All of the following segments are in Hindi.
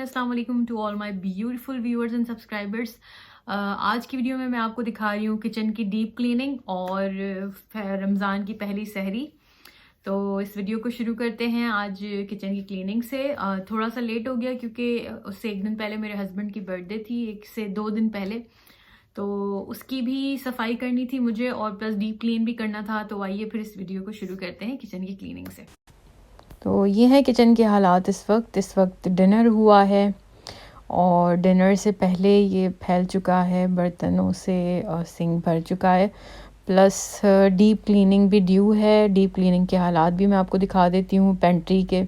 अस्सलाम वालेकुम to all my beautiful viewers and subscribers. आज की वीडियो में मैं आपको दिखा रही हूँ किचन की डीप क्लीनिंग और रमज़ान की पहली सहरी। तो इस वीडियो को शुरू करते हैं आज किचन की क्लीनिंग से। थोड़ा सा लेट हो गया क्योंकि उससे एक दिन पहले मेरे हस्बैंड की बर्थडे थी, 1 से 2 दिन पहले। तो उसकी भी सफाई करनी थी मुझे और प्लस डीप क्लीन भी करना था। तो आइए फिर इस वीडियो को शुरू करते हैं किचन की क्लीनिंग से। तो ये है किचन के हालात इस वक्त डिनर हुआ है और डिनर से पहले ये फैल चुका है बर्तनों से और सिंक भर चुका है। प्लस डीप क्लीनिंग भी ड्यू है। डीप क्लीनिंग के हालात भी मैं आपको दिखा देती हूँ पेंट्री के।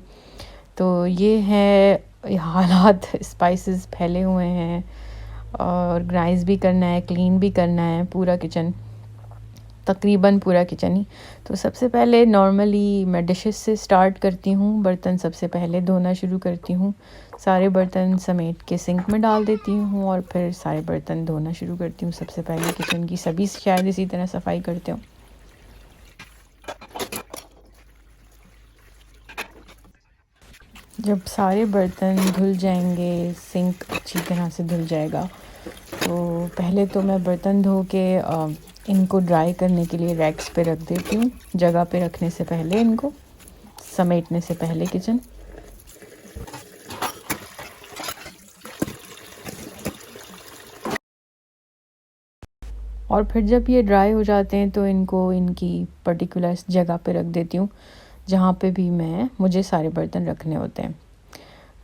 तो ये है हालात, स्पाइसेस फैले हुए हैं और ग्राइंड भी करना है, क्लीन भी करना है पूरा किचन, तकरीबन पूरा किचन ही। तो सबसे पहले नॉर्मली मैं डिशेस से स्टार्ट करती हूँ। बर्तन सबसे पहले धोना शुरू करती हूँ, सारे बर्तन समेट के सिंक में डाल देती हूँ और फिर सारे बर्तन धोना शुरू करती हूँ। सबसे पहले किचन की सभी शायद इसी तरह सफाई करते हो। जब सारे बर्तन धुल जाएंगे, सिंक अच्छी तरह से धुल जाएगा, तो पहले तो मैं बर्तन धो के इनको ड्राई करने के लिए रैक्स पे रख देती हूँ, जगह पे रखने से पहले, इनको समेटने से पहले किचन। और फिर जब ये ड्राई हो जाते हैं तो इनको इनकी पर्टिकुलर जगह पे रख देती हूँ जहाँ पे भी मुझे सारे बर्तन रखने होते हैं।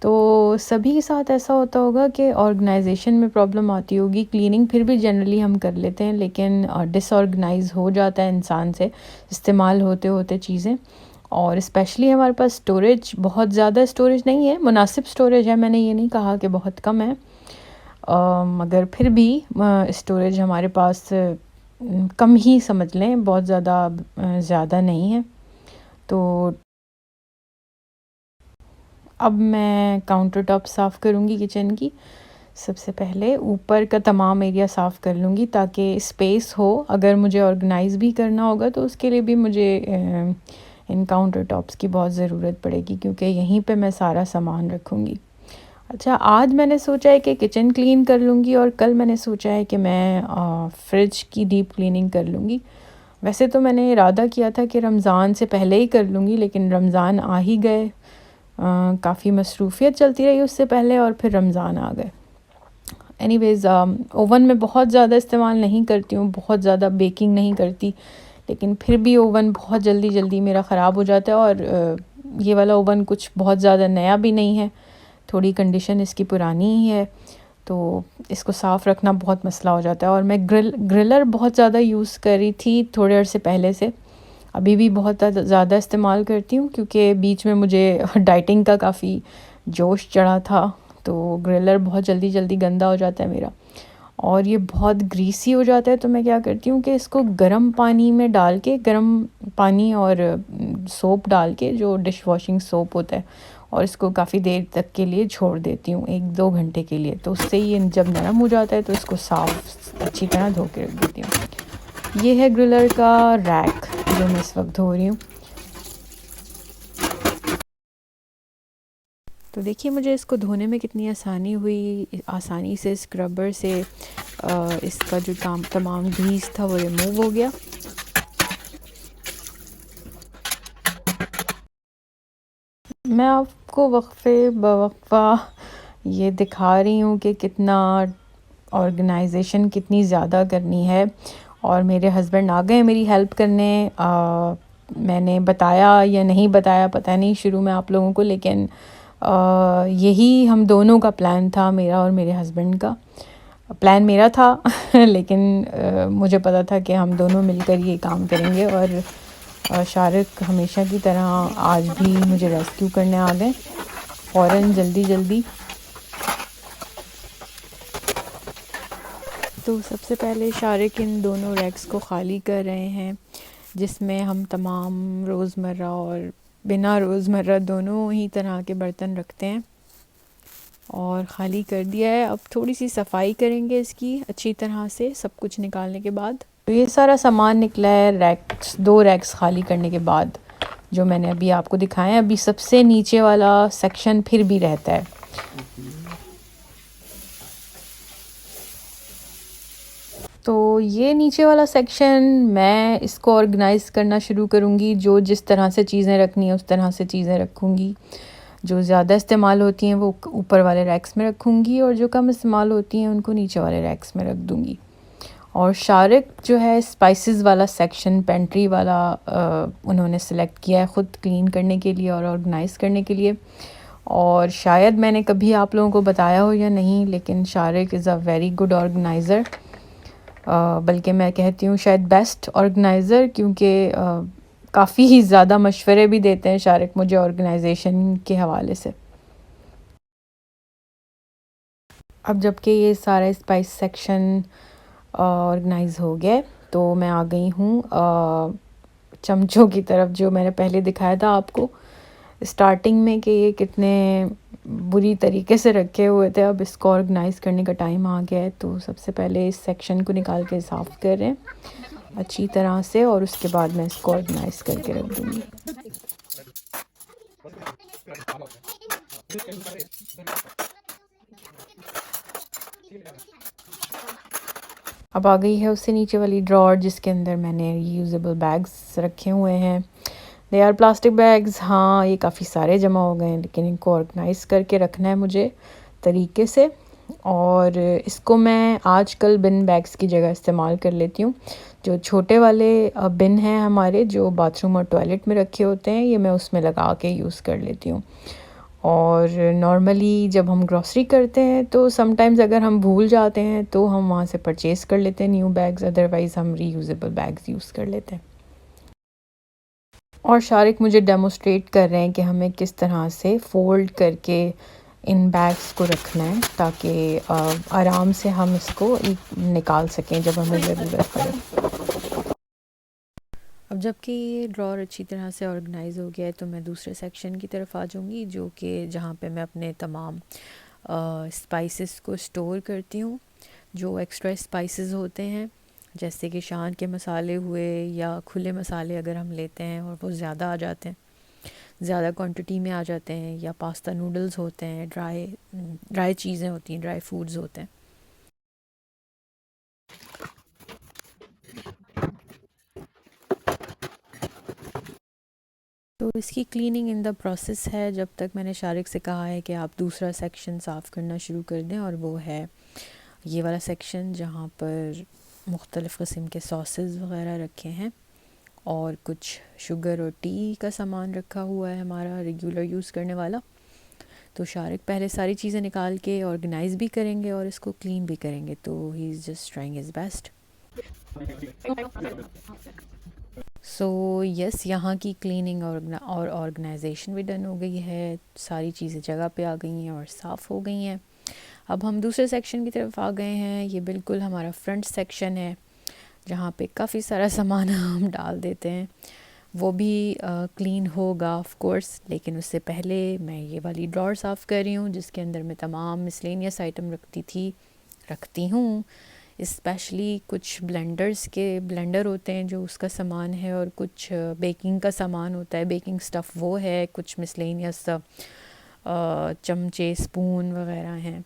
तो सभी के साथ ऐसा होता होगा कि ऑर्गेनाइजेशन में प्रॉब्लम आती होगी। क्लीनिंग फिर भी जनरली हम कर लेते हैं, लेकिन डिसऑर्गेनाइज हो जाता है इंसान से इस्तेमाल होते होते चीज़ें। और स्पेशली हमारे पास स्टोरेज, बहुत ज़्यादा स्टोरेज नहीं है, मुनासिब स्टोरेज है, मैंने ये नहीं कहा कि बहुत कम है, मगर फिर भी स्टोरेज हमारे पास कम ही समझ लें, बहुत ज़्यादा नहीं है। तो अब मैं काउंटर टॉप साफ़ करूँगी किचन की। सबसे पहले ऊपर का तमाम एरिया साफ़ कर लूँगी ताकि स्पेस हो। अगर मुझे ऑर्गेनाइज़ भी करना होगा तो उसके लिए भी मुझे इन काउंटर टॉप्स की बहुत ज़रूरत पड़ेगी, क्योंकि यहीं पे मैं सारा सामान रखूँगी। अच्छा, आज मैंने सोचा है कि किचन क्लीन कर लूँगी और कल मैंने सोचा है कि मैं फ्रिज की डीप क्लीनिंग कर लूँगी। वैसे तो मैंने इरादा किया था कि रमज़ान से पहले ही कर लूँगी, लेकिन रमज़ान आ ही गए, काफ़ी मसरूफ़ियत चलती रही उससे पहले और फिर रमज़ान आ गए। एनीवेज़, ओवन में बहुत ज़्यादा इस्तेमाल नहीं करती हूँ, बहुत ज़्यादा बेकिंग नहीं करती, लेकिन फिर भी ओवन बहुत जल्दी मेरा ख़राब हो जाता है। और ये वाला ओवन कुछ बहुत ज़्यादा नया भी नहीं है, थोड़ी कंडीशन इसकी पुरानी ही है, तो इसको साफ़ रखना बहुत मसला हो जाता है। और मैं ग्रिलर बहुत ज़्यादा यूज़ करी थी थोड़े अर्से पहले से, अभी भी बहुत ज़्यादा इस्तेमाल करती हूँ क्योंकि बीच में मुझे डाइटिंग का काफ़ी जोश चढ़ा था। तो ग्रिलर बहुत जल्दी गंदा हो जाता है मेरा और ये बहुत ग्रीसी हो जाता है। तो मैं क्या करती हूँ कि इसको गर्म पानी में डाल के, गर्म पानी और सोप डाल के, जो डिश वॉशिंग सोप होता है, और इसको काफ़ी देर तक के लिए छोड़ देती हूँ, 1-2 घंटे के लिए। तो उससे ये जब नरम हो जाता है तो इसको साफ़ अच्छी तरह धो के रख देती हूँ। ये है ग्रिलर का रैक जो मैं इस वक्त धो रही हूँ। तो देखिए मुझे इसको धोने में कितनी आसानी हुई। आसानी से स्क्रबर से इसका जो तमाम ग्रीस था वो रिमूव हो गया। मैं आपको वक्फे बवक्फा ये दिखा रही हूँ कि कितना ऑर्गेनाइजेशन कितनी ज़्यादा करनी है। और मेरे हस्बैंड आ गए मेरी हेल्प करने। मैंने बताया या नहीं बताया पता नहीं शुरू में आप लोगों को, लेकिन यही हम दोनों का प्लान था, मेरा और मेरे हस्बैंड का। प्लान मेरा था लेकिन मुझे पता था कि हम दोनों मिलकर ये काम करेंगे। और शारिक हमेशा की तरह आज भी मुझे रेस्क्यू करने आ गए फ़ौरन, जल्दी। तो सबसे पहले शारिक इन दोनों रैक्स को ख़ाली कर रहे हैं, जिसमें हम तमाम रोज़मर्रा और बिना रोज़मर्रा दोनों ही तरह के बर्तन रखते हैं। और ख़ाली कर दिया है। अब थोड़ी सी सफाई करेंगे इसकी अच्छी तरह से, सब कुछ निकालने के बाद। तो ये सारा सामान निकला है रैक्स, 2 रैक्स ख़ाली करने के बाद, जो मैंने अभी आपको दिखाया है। अभी सबसे नीचे वाला सेक्शन फिर भी रहता है, तो ये नीचे वाला सेक्शन मैं इसको ऑर्गेनाइज़ करना शुरू करूँगी, जो जिस तरह से चीज़ें रखनी है उस तरह से चीज़ें रखूँगी। जो ज़्यादा इस्तेमाल होती हैं वो ऊपर वाले रैक्स में रखूँगी और जो कम इस्तेमाल होती हैं उनको नीचे वाले रैक्स में रख दूँगी। और शारिक जो है स्पाइसेस वाला सेक्शन पेंट्री वाला उन्होंने सेलेक्ट किया है ख़ुद क्लीन करने के लिए और ऑर्गेनाइज़ करने के लिए। और शायद मैंने कभी आप लोगों को बताया हो या नहीं, लेकिन Shariq is a very good organiser, बल्कि मैं कहती हूँ शायद बेस्ट ऑर्गेनाइज़र, क्योंकि काफ़ी ही ज़्यादा मशवरे भी देते हैं शारिक मुझे ऑर्गेनाइजेशन के हवाले से। अब जबकि ये सारा स्पाइस सेक्शन ऑर्गेनाइज़ हो गया तो मैं आ गई हूँ चमचों की तरफ, जो मैंने पहले दिखाया था आपको स्टार्टिंग में कि ये कितने बुरी तरीके से रखे हुए थे। अब इसको ऑर्गेनाइज़ करने का टाइम आ गया है, तो सबसे पहले इस सेक्शन को निकाल के साफ़ कर रहे हैं अच्छी तरह से और उसके बाद मैं इसको ऑर्गेनाइज़ करके रख दूँगी। अब आ गई है उससे नीचे वाली ड्रॉर, जिसके अंदर मैंने रीयूजेबल बैग्स रखे हुए हैं। दे आर प्लास्टिक बैग्स, हाँ ये काफ़ी सारे जमा हो गए हैं, लेकिन इनको ऑर्गेनाइज़ करके रखना है मुझे तरीके से। और इसको मैं आजकल बिन बैग्स की जगह इस्तेमाल कर लेती हूँ। जो छोटे वाले बिन हैं हमारे, जो बाथरूम और टॉयलेट में रखे होते हैं, ये मैं उसमें लगा के यूज़ कर लेती हूँ। और नॉर्मली जब हम ग्रॉसरी करते हैं तो समटाइम्स अगर हम भूल जाते हैं तो हम वहाँ से परचेज़ कर लेते हैं न्यू बैग्स, अदरवाइज़ हम रीयूजेबल बैग्स यूज़ कर लेते हैं। और शारिक मुझे डेमोस्ट्रेट कर रहे हैं कि हमें किस तरह से फ़ोल्ड करके इन बैग्स को रखना है, ताकि आराम से हम इसको निकाल सकें जब हमें ज़रूरत पड़े। अब जबकि ये ड्रॉर अच्छी तरह से ऑर्गेनाइज़ हो गया है तो मैं दूसरे सेक्शन की तरफ आ जाऊँगी, जो कि जहाँ पे मैं अपने तमाम स्पाइसेस को स्टोर करती हूँ। जो एक्स्ट्रा स्पाइसेस होते हैं, जैसे कि शान के मसाले हुए या खुले मसाले अगर हम लेते हैं और वो ज़्यादा आ जाते हैं, ज़्यादा क्वांटिटी में आ जाते हैं, या पास्ता नूडल्स होते हैं, ड्राई चीज़ें होती हैं, ड्राई फूड्स होते हैं। तो इसकी क्लीनिंग इन द प्रोसेस है, जब तक मैंने शारिक से कहा है कि आप दूसरा सेक्शन साफ़ करना शुरू कर दें, और वो है ये वाला सेक्शन जहाँ पर मुख्तलिफ़ किस्म के सॉसेस वग़ैरह रखे हैं और कुछ शुगर और टी का सामान रखा हुआ है हमारा रेगुलर यूज़ करने वाला। तो शारिक पहले सारी चीज़ें निकाल के ऑर्गेनाइज़ भी करेंगे और इसको क्लीन भी करेंगे, तो he is just trying his best. So yes, यहाँ की क्लीनिंग और ऑर्गेनाइजेशन भी डन हो गई है, सारी चीज़ें जगह पे आ गई हैं और साफ़ हो गई हैं। अब हम दूसरे सेक्शन की तरफ आ गए हैं। ये बिल्कुल हमारा फ्रंट सेक्शन है, जहाँ पे काफ़ी सारा सामान हम डाल देते हैं। वो भी क्लीन होगा ऑफ कोर्स, लेकिन उससे पहले मैं ये वाली ड्रॉर साफ़ कर रही हूँ, जिसके अंदर मैं तमाम मिसलेनियस आइटम रखती हूँ। स्पेशली कुछ ब्लेंडर होते हैं जो उसका सामान है, और कुछ बेकिंग का सामान होता है, बेकिंग स्टफ़ वो है, कुछ मिसलेनियस चमचे स्पून वग़ैरह हैं।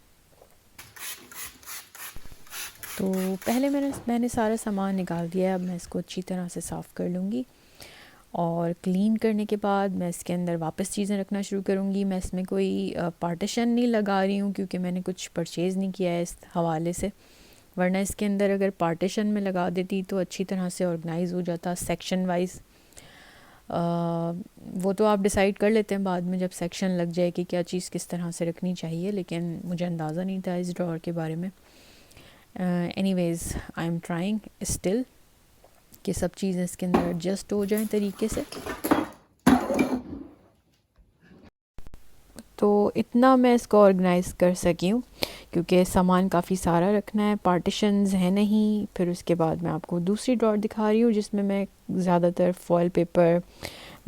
तो पहले मैंने सारा सामान निकाल दिया है। अब मैं इसको अच्छी तरह से साफ़ कर लूँगी, और क्लीन करने के बाद मैं इसके अंदर वापस चीज़ें रखना शुरू करूँगी। मैं इसमें कोई पार्टीशन नहीं लगा रही हूँ, क्योंकि मैंने कुछ परचेज़ नहीं किया है इस हवाले से, वरना इसके अंदर अगर पार्टीशन में लगा देती तो अच्छी तरह से ऑर्गेनाइज़ हो जाता सेक्शन वाइज। वो तो आप डिसाइड कर लेते हैं बाद में जब सेक्शन लग जाए कि क्या चीज़ किस तरह से रखनी चाहिए, लेकिन मुझे अंदाज़ा नहीं था इस ड्रॉर के बारे में। Anyways I am trying still कि सब चीज़ें इसके अंदर एडजस्ट हो जाएं तरीके से। तो इतना मैं इसको ऑर्गेनाइज़ कर सकी हूँ, क्योंकि सामान काफ़ी सारा रखना है, पार्टीशंस है नहीं। फिर उसके बाद मैं आपको दूसरी ड्रॉर दिखा रही हूँ, जिसमें मैं ज़्यादातर फॉयल पेपर,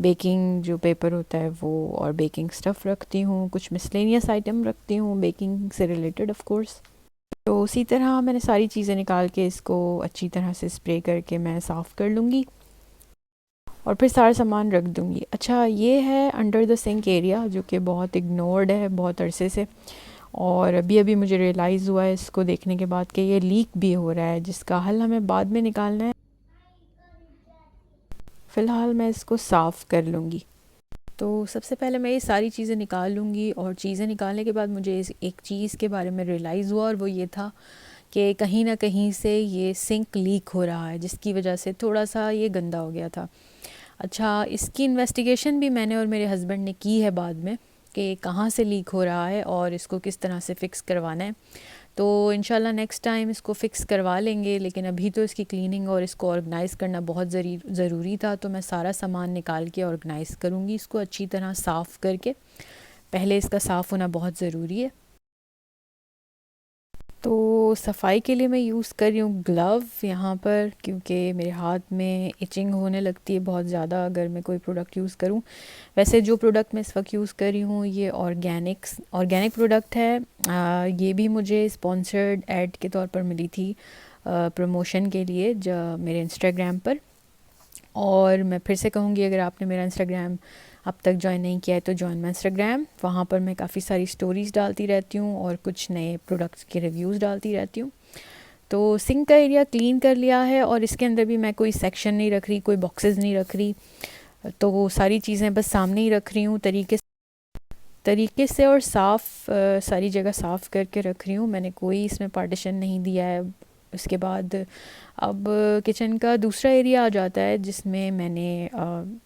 बेकिंग जो पेपर होता है वो, और बेकिंग स्टफ़ रखती हूँ। कुछ मिसलेनियस आइटम रखती हूँ बेकिंग से रिलेटेड ऑफ कोर्स। तो उसी तरह मैंने सारी चीज़ें निकाल के इसको अच्छी तरह से स्प्रे करके मैं साफ़ कर लूँगी। और फिर सारा सामान रख दूँगी। अच्छा, ये है अंडर द सिंक एरिया जो कि बहुत इग्नोर्ड है बहुत अरसे से, और अभी अभी मुझे रियलाइज़ हुआ है इसको देखने के बाद कि ये लीक भी हो रहा है, जिसका हल हमें बाद में निकालना है। फ़िलहाल मैं इसको साफ़ कर लूँगी। तो सबसे पहले मैं ये सारी चीज़ें निकाल लूँगी, और चीज़ें निकालने के बाद मुझे एक चीज़ के बारे में रियलाइज़ हुआ, और वो ये था कि कहीं ना कहीं से ये सिंक लीक हो रहा है, जिसकी वजह से थोड़ा सा ये गंदा हो गया था। अच्छा, इसकी इन्वेस्टिगेशन भी मैंने और मेरे हस्बैंड ने की है बाद में, कि कहाँ से लीक हो रहा है और इसको किस तरह से फ़िक्स करवाना है। तो इंशाल्लाह नेक्स्ट टाइम इसको फ़िक्स करवा लेंगे, लेकिन अभी तो इसकी क्लीनिंग और इसको ऑर्गेनाइज़ करना बहुत ज़रूरी था। तो मैं सारा सामान निकाल के ऑर्गेनाइज़ करूँगी इसको अच्छी तरह साफ़ करके। पहले इसका साफ़ होना बहुत ज़रूरी है। तो सफाई के लिए मैं यूज़ कर रही हूँ ग्लव यहाँ पर, क्योंकि मेरे हाथ में इचिंग होने लगती है बहुत ज़्यादा अगर मैं कोई प्रोडक्ट यूज़ करूँ। वैसे जो प्रोडक्ट मैं इस वक्त यूज़ कर रही हूँ ये ऑर्गेनिक प्रोडक्ट है। ये भी मुझे स्पॉन्सर्ड ऐड के तौर पर मिली थी प्रमोशन के लिए मेरे इंस्टाग्राम पर। और मैं फिर से कहूँगी, अगर आपने मेरा इंस्टाग्राम अब तक ज्वाइन नहीं किया है तो ज्वाइन माई इंस्टाग्राम। वहाँ पर मैं काफ़ी सारी स्टोरीज़ डालती रहती हूँ और कुछ नए प्रोडक्ट्स के रिव्यूज़ डालती रहती हूँ। तो सिंक का एरिया क्लीन कर लिया है, और इसके अंदर भी मैं कोई सेक्शन नहीं रख रही, कोई बॉक्सेस नहीं रख रही, तो वो सारी चीज़ें बस सामने ही रख रही हूँ तरीके से और सारी जगह साफ़ करके रख रही हूँ। मैंने कोई इसमें पार्टीशन नहीं दिया है। उसके बाद अब किचन का दूसरा एरिया आ जाता है, जिसमें मैंने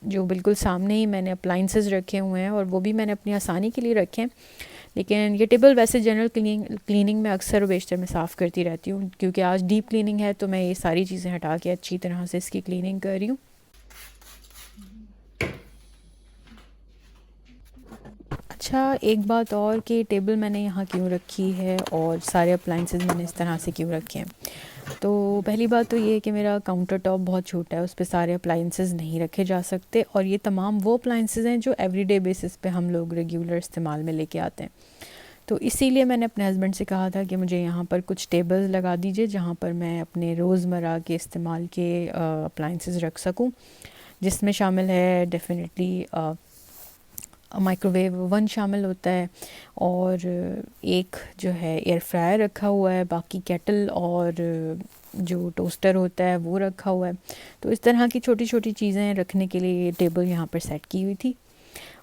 जो बिल्कुल सामने ही मैंने अप्लाइंसेस रखे हुए हैं, और वो भी मैंने अपनी आसानी के लिए रखे हैं। लेकिन ये टेबल वैसे जनरल क्लीनिंग में अक्सर बेशतर मैं साफ़ करती रहती हूँ, क्योंकि आज डीप क्लीनिंग है तो मैं ये सारी चीज़ें हटा के अच्छी तरह से इसकी क्लीनिंग कर रही हूँ। अच्छा, एक बात और कि टेबल मैंने यहाँ क्यों रखी है और सारे अप्लाइंसेस मैंने इस तरह से क्यों रखे हैं। तो पहली बात तो ये है कि मेरा काउंटर टॉप बहुत छोटा है, उस पे सारे अप्लाइंसेस नहीं रखे जा सकते, और ये तमाम वो अप्लाइंसेस हैं जो एवरीडे बेसिस पे हम लोग रेगुलर इस्तेमाल में लेके आते हैं। तो इसीलिए मैंने अपने हस्बैंड से कहा था कि मुझे यहाँ पर कुछ टेबल्स लगा दीजिए जहाँ पर मैं अपने रोज़मर्रा के इस्तेमाल के अप्लाइंसेस रख सकूँ, जिसमें शामिल है डेफिनेटली माइक्रोवेव ओवन शामिल होता है, और एक जो है एयर फ्रायर रखा हुआ है, बाकी केटल और जो टोस्टर होता है वो रखा हुआ है। तो इस तरह की छोटी छोटी चीज़ें रखने के लिए ये टेबल यहाँ पर सेट की हुई थी।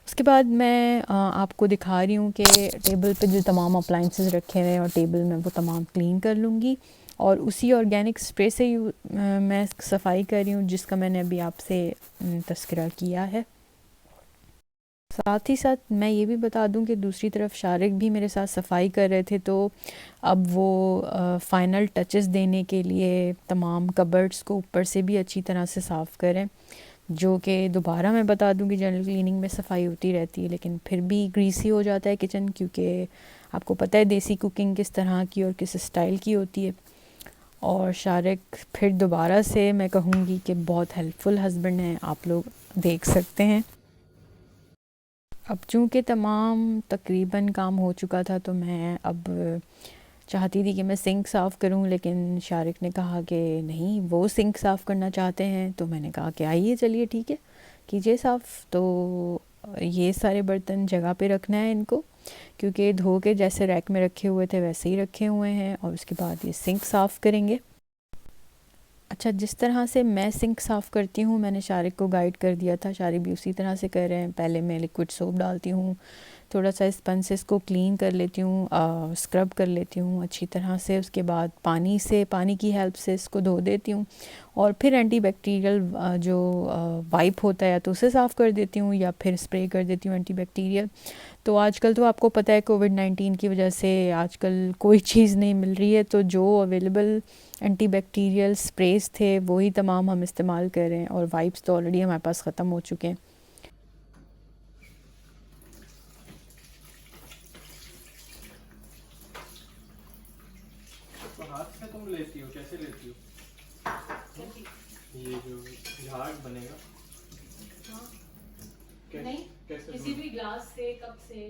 उसके बाद मैं आपको दिखा रही हूँ कि टेबल पे जो तमाम अप्लाइंसेस रखे हुए हैं और टेबल में वो तमाम क्लीन कर लूँगी, और उसी ऑर्गेनिक स्प्रे से मैं सफाई कर रही हूँ जिसका मैंने अभी आपसे तज़किरा किया है। साथ ही साथ मैं ये भी बता दूं कि दूसरी तरफ शारिक भी मेरे साथ सफाई कर रहे थे, तो अब वो फ़ाइनल टचेस देने के लिए तमाम कबर्ड्स को ऊपर से भी अच्छी तरह से साफ़ करें, जो कि दोबारा मैं बता दूं कि जनरल क्लीनिंग में सफाई होती रहती है, लेकिन फिर भी ग्रीसी हो जाता है किचन, क्योंकि आपको पता है देसी कुकिंग किस तरह की और किस स्टाइल की होती है। और शारिक फिर दोबारा से मैं कहूँगी कि बहुत हेल्पफुल हस्बैंड हैं, आप लोग देख सकते हैं। अब चूँकि तमाम तकरीबन काम हो चुका था, तो मैं अब चाहती थी कि मैं सिंक साफ़ करूं, लेकिन शारिक ने कहा कि नहीं, वो सिंक साफ़ करना चाहते हैं। तो मैंने कहा कि आइए, चलिए ठीक है, कीजिए साफ़। तो ये सारे बर्तन जगह पे रखना है इनको, क्योंकि धो के जैसे रैक में रखे हुए थे वैसे ही रखे हुए हैं, और उसके बाद ये सिंक साफ़ करेंगे। अच्छा, जिस तरह से मैं सिंक साफ़ करती हूँ मैंने शारिक को गाइड कर दिया था, शारिक भी उसी तरह से कर रहे हैं। पहले मैं लिक्विड सोप डालती हूँ, थोड़ा सा स्पंज से इसको क्लीन कर लेती हूँ, स्क्रब कर लेती हूँ अच्छी तरह से। उसके बाद पानी की हेल्प से इसको धो देती हूँ, और फिर एंटीबैक्टीरियल जो वाइप होता है तो उसे साफ़ कर देती हूँ, या फिर स्प्रे कर देती हूँ एंटीबैक्टीरियल। तो आजकल तो आपको पता है कोविड-19 की वजह से आजकल कोई चीज़ नहीं मिल रही है, तो जो अवेलेबल एंटीबैक्टीरियल स्प्रेस थे वही तमाम हम इस्तेमाल कर रहे हैं, और वाइप्स तो ऑलरेडी हमारे पास ख़त्म हो चुके हैं। तो हाथ से तुम लेती हो, कैसे लेती हो? ये जो झाग बनेगा, नहीं, कैसे किसी भी ग्लास से, कप से।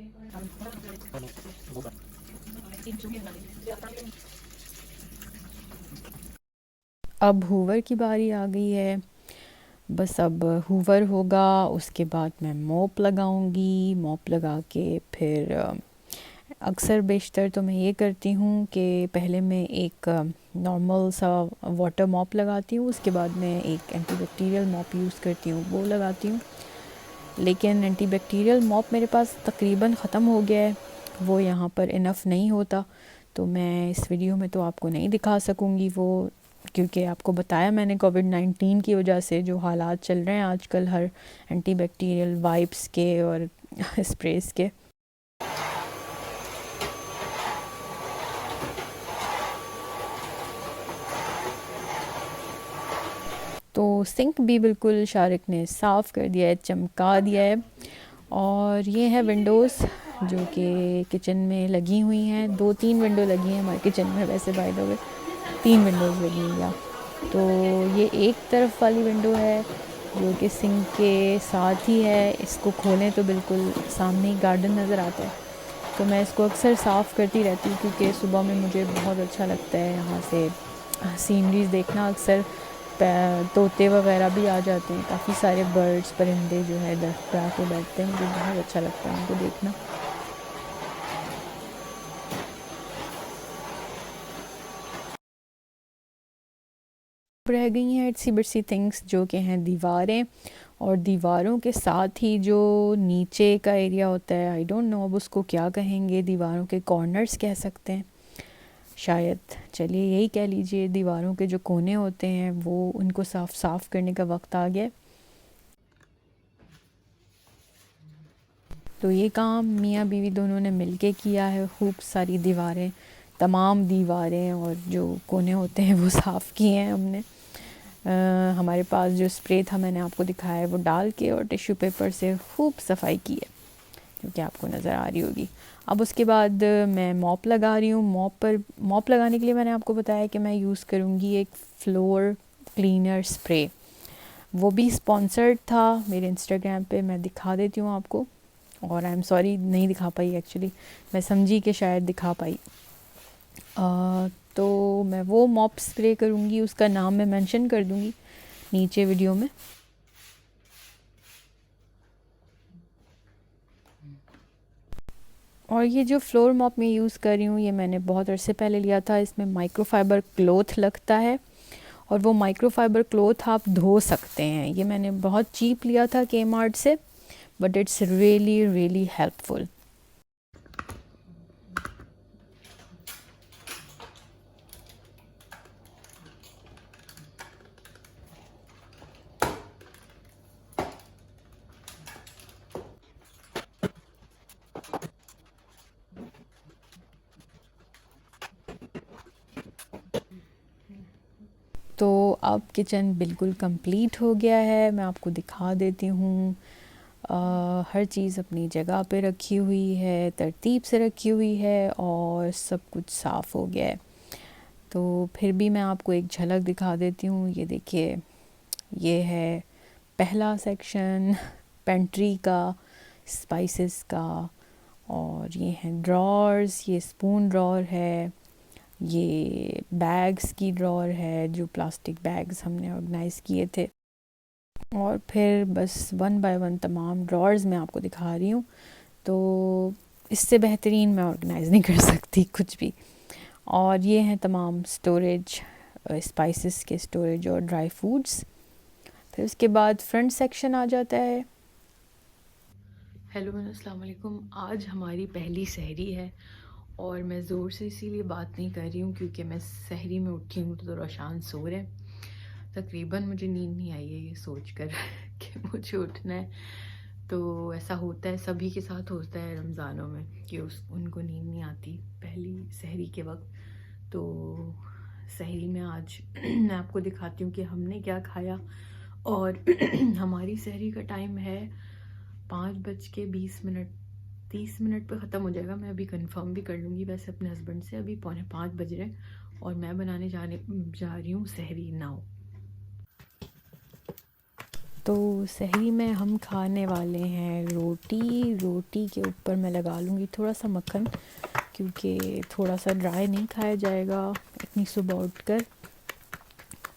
अब हूवर की बारी आ गई है। बस अब हूवर होगा, उसके बाद मैं मॉप लगाऊंगी। मॉप लगा के फिर अक्सर बेशतर तो मैं ये करती हूँ कि पहले मैं एक नॉर्मल सा वाटर मॉप लगाती हूँ, उसके बाद मैं एक एंटीबैक्टीरियल मॉप यूज़ करती हूँ, वो लगाती हूँ। लेकिन एंटीबैक्टीरियल मॉप मेरे पास तकरीबन ख़त्म हो गया है, वो यहाँ पर इनफ़ नहीं होता, तो मैं इस वीडियो में तो आपको नहीं दिखा सकूँगी वो, क्योंकि आपको बताया मैंने कोविड-19 की वजह से जो हालात चल रहे हैं आजकल हर एंटीबैक्टीरियल वाइप्स के और स्प्रेस के। तो सिंक भी बिल्कुल शारिक ने साफ़ कर दिया है, चमका दिया है। और ये है विंडोज़ जो कि किचन में लगी हुई हैं, 2-3 विंडो लगी हैं हमारे किचन में, वैसे बाय द वे 3 विंडोज़ लगी हुई हैं। तो ये एक तरफ वाली विंडो है जो कि सिंक के साथ ही है, इसको खोलें तो बिल्कुल सामने ही गार्डन नज़र आता है। तो मैं इसको अक्सर साफ़ करती रहती हूँ क्योंकि सुबह में मुझे बहुत अच्छा लगता है यहाँ से सीनरीज़ देखना। अक्सर तोते वगैरह भी आ जाते हैं, काफ़ी सारे बर्ड्स परिंदे जो है दरख्त पे आके बैठते हैं, मुझे बहुत अच्छा लगता है उनको देखना। रह गई हैं इट्सी बिट्सी थिंग्स जो कि हैं दीवारें, और दीवारों के साथ ही जो नीचे का एरिया होता है, आई डोंट नो अब उसको क्या कहेंगे, दीवारों के कॉर्नर्स कह सकते हैं शायद, चलिए यही कह लीजिए। दीवारों के जो कोने होते हैं वो उनको साफ़ करने का वक्त आ गया। तो ये काम मियाँ बीवी दोनों ने मिलके किया है, खूब सारी दीवारें, तमाम दीवारें और जो कोने होते हैं वो साफ़ किए हैं हमने। हमारे पास जो स्प्रे था मैंने आपको दिखाया है वो डाल के और टिश्यू पेपर से खूब सफाई की है, जो कि आपको नज़र आ रही होगी। अब उसके बाद मैं मॉप लगा रही हूँ। मॉप लगाने के लिए मैंने आपको बताया कि मैं यूज़ करूँगी एक फ्लोर क्लीनर स्प्रे, वो भी स्पॉन्सर्ड था मेरे इंस्टाग्राम पे, मैं दिखा देती हूँ आपको। और आई एम सॉरी नहीं दिखा पाई, एक्चुअली मैं समझी कि शायद दिखा पाई। तो मैं वो मॉप स्प्रे करूँगी, उसका नाम मैं मेंशन कर दूँगी नीचे वीडियो में। और ये जो फ्लोर मॉप मैं यूज़ कर रही हूँ ये मैंने बहुत अरसे पहले लिया था, इसमें माइक्रोफाइबर क्लॉथ लगता है और वो माइक्रोफाइबर क्लॉथ आप धो सकते हैं। ये मैंने बहुत चीप लिया था के-मार्ट से, but it's really really helpful. तो अब किचन बिल्कुल कंप्लीट हो गया है, मैं आपको दिखा देती हूँ। हर चीज़ अपनी जगह पे रखी हुई है, तरतीब से रखी हुई है और सब कुछ साफ़ हो गया है। तो फिर भी मैं आपको एक झलक दिखा देती हूँ। ये देखिए, ये है पहला सेक्शन पेंट्री का, स्पाइसेस का, और ये हैं ड्रॉर्स, ये स्पून ड्रॉर है, ये बैग्स की ड्रॉर है जो प्लास्टिक बैग्स हमने ऑर्गेनाइज़ किए थे, और फिर बस वन बाय वन तमाम ड्रॉर्स मैं आपको दिखा रही हूँ। तो इससे बेहतरीन मैं ऑर्गेनाइज़ नहीं कर सकती कुछ भी। और ये हैं तमाम स्टोरेज, स्पाइसेस के स्टोरेज और ड्राई फूड्स। फिर उसके बाद फ्रंट सेक्शन आ जाता है। हेलो अस्सलाम वालेकुम, आज हमारी पहली सहरी है और मैं ज़ोर से इसीलिए बात नहीं कर रही हूँ क्योंकि मैं सहरी में उठी हूँ तो रोशान सो रहे हैं। तकरीबन मुझे नींद नहीं आई है ये सोच कर कि मुझे उठना है। तो ऐसा होता है, सभी के साथ होता है रमज़ानों में कि उनको नींद नहीं आती पहली सहरी के वक्त। तो सहरी में आज मैं आपको दिखाती हूँ कि हमने क्या खाया। और हमारी सहरी का टाइम है 5:20, 30 मिनट पे ख़त्म हो जाएगा। मैं अभी कंफर्म भी कर लूँगी वैसे अपने हस्बैंड से, अभी 4:45 बज रहे हैं और मैं बनाने जा रही हूँ सहरी नाउ। तो सहरी में हम खाने वाले हैं रोटी। रोटी के ऊपर मैं लगा लूँगी थोड़ा सा मक्खन क्योंकि थोड़ा सा ड्राई नहीं खाया जाएगा इतनी सुबह उठकर।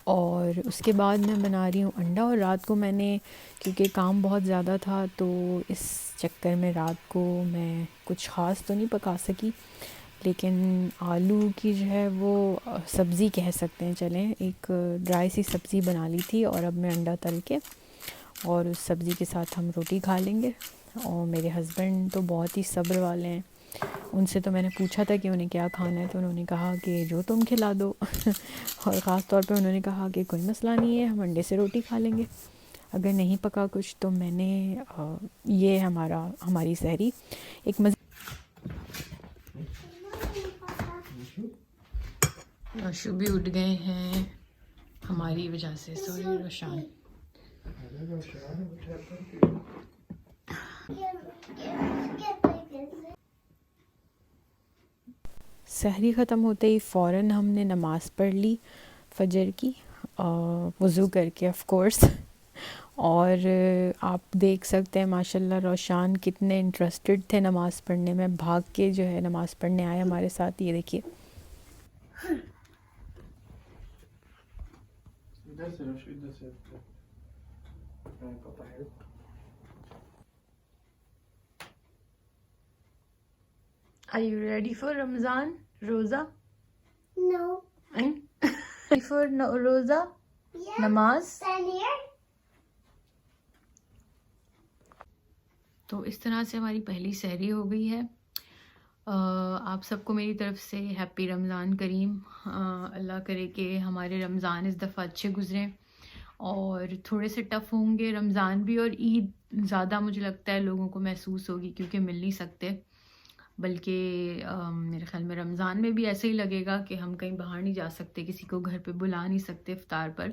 और उसके बाद मैं बना रही हूँ अंडा। और रात को मैंने, क्योंकि काम बहुत ज़्यादा था, तो इस चक्कर में रात को मैं कुछ ख़ास तो नहीं पका सकी, लेकिन आलू की जो है वो सब्ज़ी कह सकते हैं चलें, एक ड्राई सी सब्ज़ी बना ली थी। और अब मैं अंडा तल के और उस सब्ज़ी के साथ हम रोटी खा लेंगे। और मेरे हस्बैंड तो बहुत ही सब्र वाले हैं, उनसे तो मैंने पूछा था कि उन्हें क्या खाना है, तो उन्होंने कहा कि जो तुम खिला दो और ख़ास तौर पे उन्होंने कहा कि कोई मसला नहीं है, हम अंडे से रोटी खा लेंगे अगर नहीं पका कुछ। तो मैंने ये हमारी सहरी एक मज़े। आशु भी उठ गए हैं हमारी वजह से, सॉरी रोशान। सहरी ख़त्म होते ही फ़ौरन हमने नमाज़ पढ़ ली फ़जर की, वज़ू करके ऑफ़ कोर्स। और आप देख सकते हैं माशाल्लाह रोशान कितने इंटरेस्टेड थे नमाज़ पढ़ने में, भाग के जो है नमाज़ पढ़ने आए हमारे साथ। ये देखिए इधर से रोश, इधर से पता है। Are you ready for Ramzan? Roza? No. Ready for Roza? Yeah. नमाज? Stand here. तो इस तरह से हमारी पहली सहरी हो गई है। आप सबको मेरी तरफ से हैप्पी रमज़ान करीम। अल्लाह करे कि हमारे रमज़ान इस दफ़ा अच्छे गुज़रें, और थोड़े से टफ़ होंगे रमज़ान भी, और ईद ज़्यादा मुझे लगता है लोगों को महसूस होगी क्योंकि मिल नहीं सकते। बल्कि मेरे ख़्याल में रमज़ान में भी ऐसे ही लगेगा कि हम कहीं बाहर नहीं जा सकते, किसी को घर पे बुला नहीं सकते इफ़्तार पर।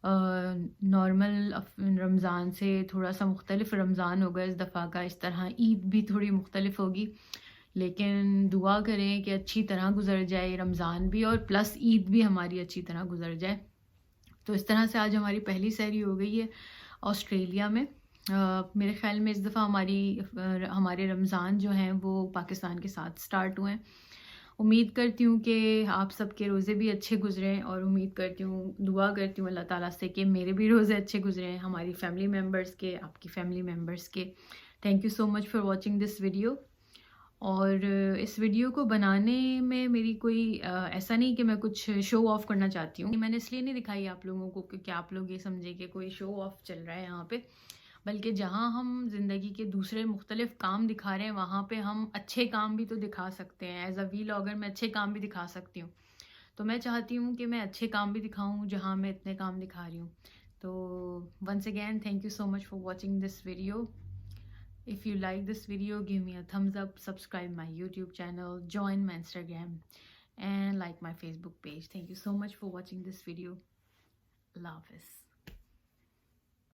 नॉर्मल रमज़ान से थोड़ा सा मुख्तलिफ रमज़ान होगा इस दफ़ा का, इस तरह ईद भी थोड़ी मुख्तलिफ होगी। लेकिन दुआ करें कि अच्छी तरह गुज़र जाए रमज़ान भी, और प्लस ईद भी हमारी अच्छी तरह गुज़र जाए। तो इस तरह से आज हमारी पहली सहरी हो गई है ऑस्ट्रेलिया में। मेरे ख़्याल में इस दफ़ा हमारे रमज़ान जो हैं वो पाकिस्तान के साथ स्टार्ट हुए हैं। उम्मीद करती हूँ कि आप सबके रोज़े भी अच्छे गुज़रें, और उम्मीद करती हूँ, दुआ करती हूँ अल्लाह ताला से कि मेरे भी रोज़े अच्छे गुज़रें, हमारी फैमिली मेम्बर्स के, आपकी फैमिली मेम्बर्स के। Thank you so much for watching this video. और इस वीडियो को बनाने में मेरी कोई ऐसा नहीं कि मैं कुछ शो ऑफ़ करना चाहती हूँ। मैंने इसलिए नहीं दिखाई आप लोगों को क्योंकि आप लोग ये समझे कि कोई शो ऑफ़ चल रहा है यहाँ पे, बल्कि जहाँ हम ज़िंदगी के दूसरे मुख्तलिफ़ काम दिखा रहे हैं वहाँ पे हम अच्छे काम भी तो दिखा सकते हैं। एज़ अ व्लॉगर मैं अच्छे काम भी दिखा सकती हूँ, तो मैं चाहती हूँ कि मैं अच्छे काम भी दिखाऊँ जहाँ मैं इतने काम दिखा रही हूँ। तो once again thank you so much for watching this video. If you like this video, give me a thumbs up, subscribe my YouTube channel, join my Instagram, and like my Facebook page. Thank you so much for watching this video. Allah Hafiz.